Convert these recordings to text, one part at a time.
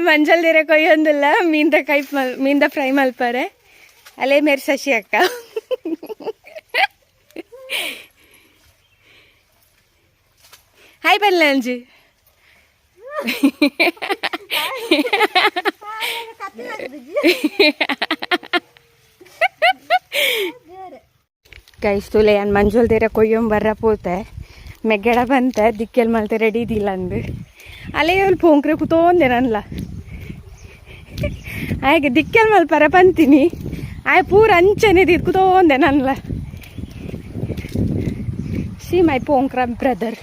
ಮಂಜಲ್ ದಿರ ಕೊಯ್ಯೊಂದಿಲ್ಲ ಮೀನ್ದ ಫ್ರೈ ಮಲ್ಪಾರೆ ಅಲ್ಲೇ ಮೇರೆ ಶಶಿ ಅಕ್ಕ ಹಾಯ್ ಬಲ್ಲ ಅಂಜಿ ಗೈಸ್ ತುಲೆ ನಾನು ಮಂಜುಲ್ ದೇರ ಕೊಯ್ಯೊಂಬರ್ರ ಪೋತೆ ಮೆಗ್ಗಡ ಬಂತೆ ದಿಕ್ಕೆಲ್ ಮಲ್ತೆ ರೆಡಿ ಇದಿಲ್ಲ ಅಂದು ಅಲ್ಲೇ ಅಲ್ಲಿ ಪೋಂಕ್ರೆ ಕೂತೋಂದೆ ನನ್ಲ ಹಾಗೆ ದಿಕ್ಕೆಲ್ ಮಲ್ಪರ ಬಂತೀನಿ ಆಯ್ ಪೂರ ಅಂಚನೆ ದಿದ್ ಕೂತೋಂದೆ ನನ್ಲ ಸಿ ಮೈ ಪೋಂಕ್ರ ಬ್ರದರ್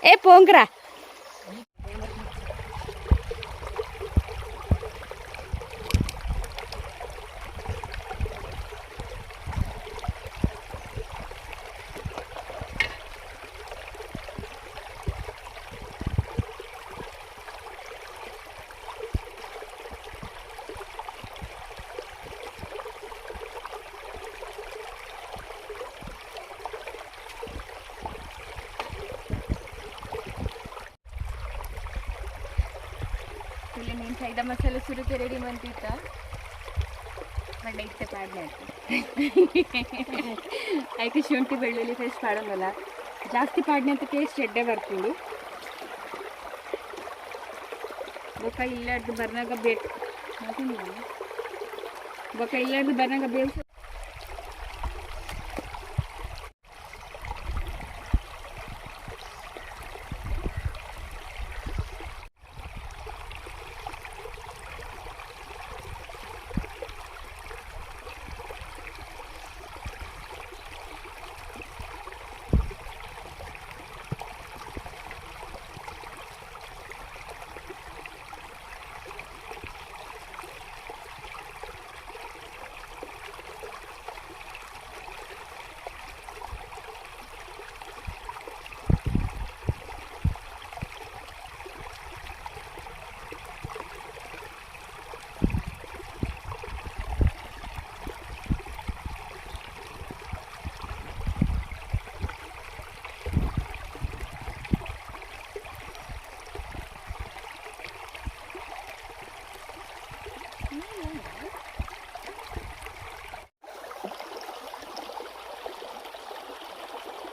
ಏ ಪೋಂಕ್ರ ಇಲ್ಲಿ ನೀನು ಸೈದ ಮಸಾಲೆ ಸುರುಕೆ ರೆಡಿ ಮಾಡ್ತಿತ್ತ ಬಟ್ ಇತ್ತೆ ಪಾಡ್ನೆ ಆಯ್ಕೆ ಶುಂಠಿ ಬೆಳ್ಳುಳ್ಳಿ ಪೇಸ್ಟ್ ಪಾಡೋಂಗಲ್ಲ ಜಾಸ್ತಿ ಪಾಡ್ನೆ ಅಂತ ಟೇಸ್ಟ್ ಎಡ್ಡೆ ಬರ್ತೀನಿ ಬೊಕ್ಕ ಇಲ್ಲಾರ್ದು ಬರ್ನಾಗ ಬೊಕ್ಕ ಇಲ್ಲಾರ್ದು ಬರ್ನಾಗ ಬೇಯಿಸಿ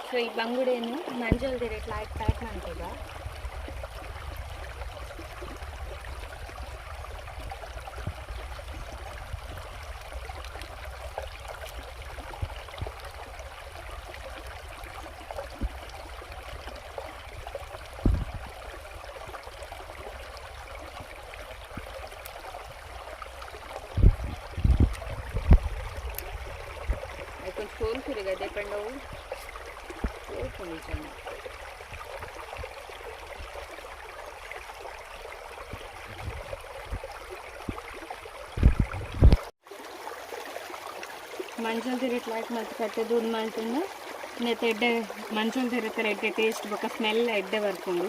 ಸೊ ಈ ಬಂಗುಡೆಯನ್ನು ಮಂಜಲ್ ದಿರೇಟ್ ಲೈಟ್ ಪ್ಯಾಕ್ ಮಾಡ್ತದ కొంచెం కోరుకురు కదా పండవు కోరుకొని ಮಂಜಲ್ ದಿರೇಟ್ ಲೈಕ್ ಮತ್ತೆ ಕಟ್ಟೆ ದೂಡ್ ಮಾಡ್ತಂದು ನೆತ್ತ ಎಡ್ಡೆ ಮಂಜಲ್ ದಿರತ್ತರ ಎಡ್ಡೆ ಟೇಸ್ಟ್ ಬೊಕ್ಕ ಸ್ಮೆಲ್ ಎಡ್ಡೆ ಬರ್ಕೊಂಡು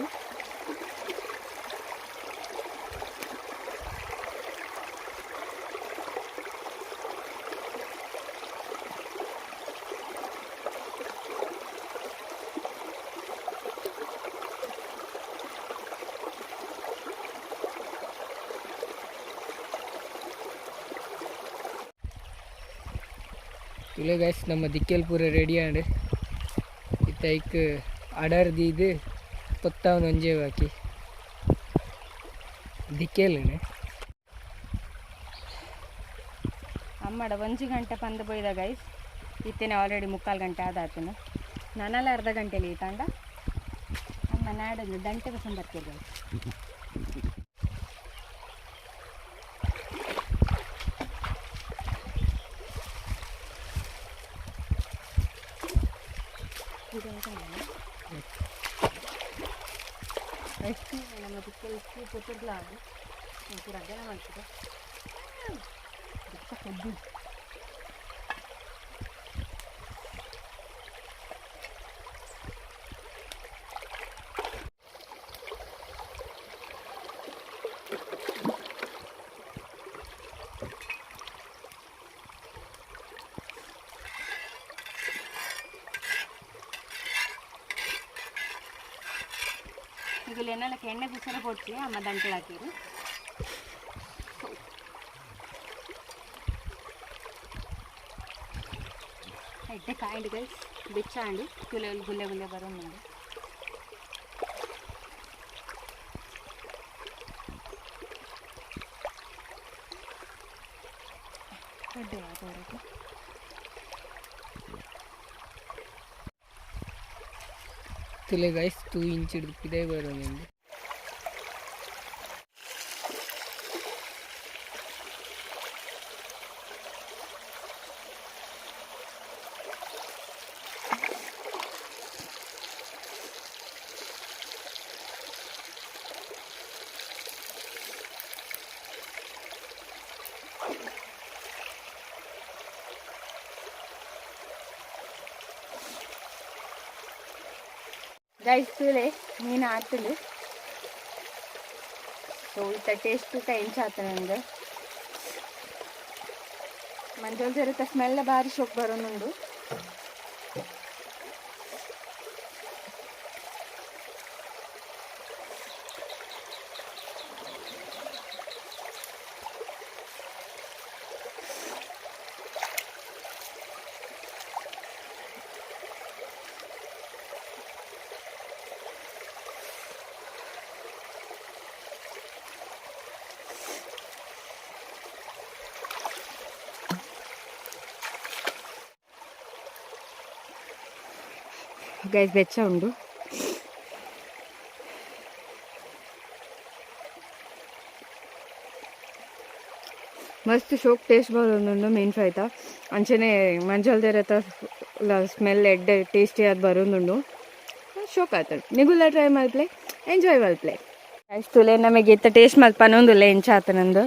ಇಲ್ಲ ಗೈಸ್ ನಮ್ಮ ದಿಕ್ಕೆಲ್ ಪೂರ ರೆಡಿ ಆಂಡ್ ಇತ್ತೈಕ್ ಅಡರ್ ದೀದು ಪೊತ್ತಾವನ್ ಒಂಜೆ ಹಾಕಿ ದಿಕ್ಕೆಲ್ನೆ ಅಮ್ಮಡ 1 ಗಂಟೆ ಪಂದ ಪೋಯ್ದ ಗೈಸ್ ಇತ್ತೇನೆ ಆಲ್ರೆಡಿ 3/4 ಗಂಟೆ ಆದಾತನು ನನಲ್ಲ ಅರ್ಧ ಗಂಟೆಲಿ ತಾಂಡ ಅಮ್ಮ ನಾಡೊಂದು ದಂಟೆ ಬಸಂ ಬರ್ತೀವಿ ಎಷ್ಟು ನಮ್ಮ ದಿಕ್ಕಲ್ಲಿ ಇಷ್ಟು ಕೊಟ್ಟಿರಲ್ಲ ಅದು ಪೂರ ಅಜ್ಜನ ಮಾಡ್ತಿದ್ದೆ ಕದ್ದು ತುಲೆನಲ್ಲಕ್ಕೆ ಎಣ್ಣೆ ಕುಸರ ಕೊಡ್ಸಿ ಅಮ್ಮ ದಂಟೆ ಹಾಕಿರು ಎಡ್ಡೆ ಕಾಯಿಂಡು ಗೈಸ್ ಬೆಚ್ಚಾಂಡು ತುಲೆ ಗುಲ್ಲೆ ಗುಲ್ಲೆ ಬರೋ ನೋಡಿ ಎಡ್ಡೆ ಆಗೋರಕ್ಕೆ ತುಲೆ ಗೈಸ್ 2 ಇಂಚ್ ಹಿಡಿದಿದೆ ಬರೋದು ಗೈಸ್ ತುಲೆ ಮೀನು ಆತಲು ಸೊ ಇತ್ತ ಟೇಸ್ಟ್ ಊಟ ಎಂಚಾತ ನಂಗೆ ಮಂಜಲ್ ಸೇರುತ್ತ ಸ್ಮೆಲ್ಲ ಭಾರಿ ಶೋಕ್ ಬರೋನುಂಡು ಗೈಸ್ ಬೆಚ್ಚ ಉಂಡು ಮಸ್ತ್ ಶೋಕ್ ಟೇಸ್ಟ್ ಬರೋದು ಮೀನು ಫ್ರೈ ತ ಅಂಚನೆ ಮಂಜಲ್ದಿರತ್ತ ಸ್ಮೆಲ್ ಎಡ್ಡೆ ಟೇಸ್ಟಿ ಅದು ಬರೋದುಂಡು ಶೋಕ್ ಆಯ್ತದೆ ನಿಗುಲ್ಲ ಟ್ರೈ ಮಲ್ಪ್ಲೆ ಎಂಜಾಯ್ ಮಲ್ಪ್ಲೆ ಗೈಸ್ ತುಲೆ ನಮಗೆ ಇತ್ತ ಟೇಸ್ಟ್ ಮಲ್ಪನೊಂದುಲ್ಲ ಎಂಚಾತ ನಂದು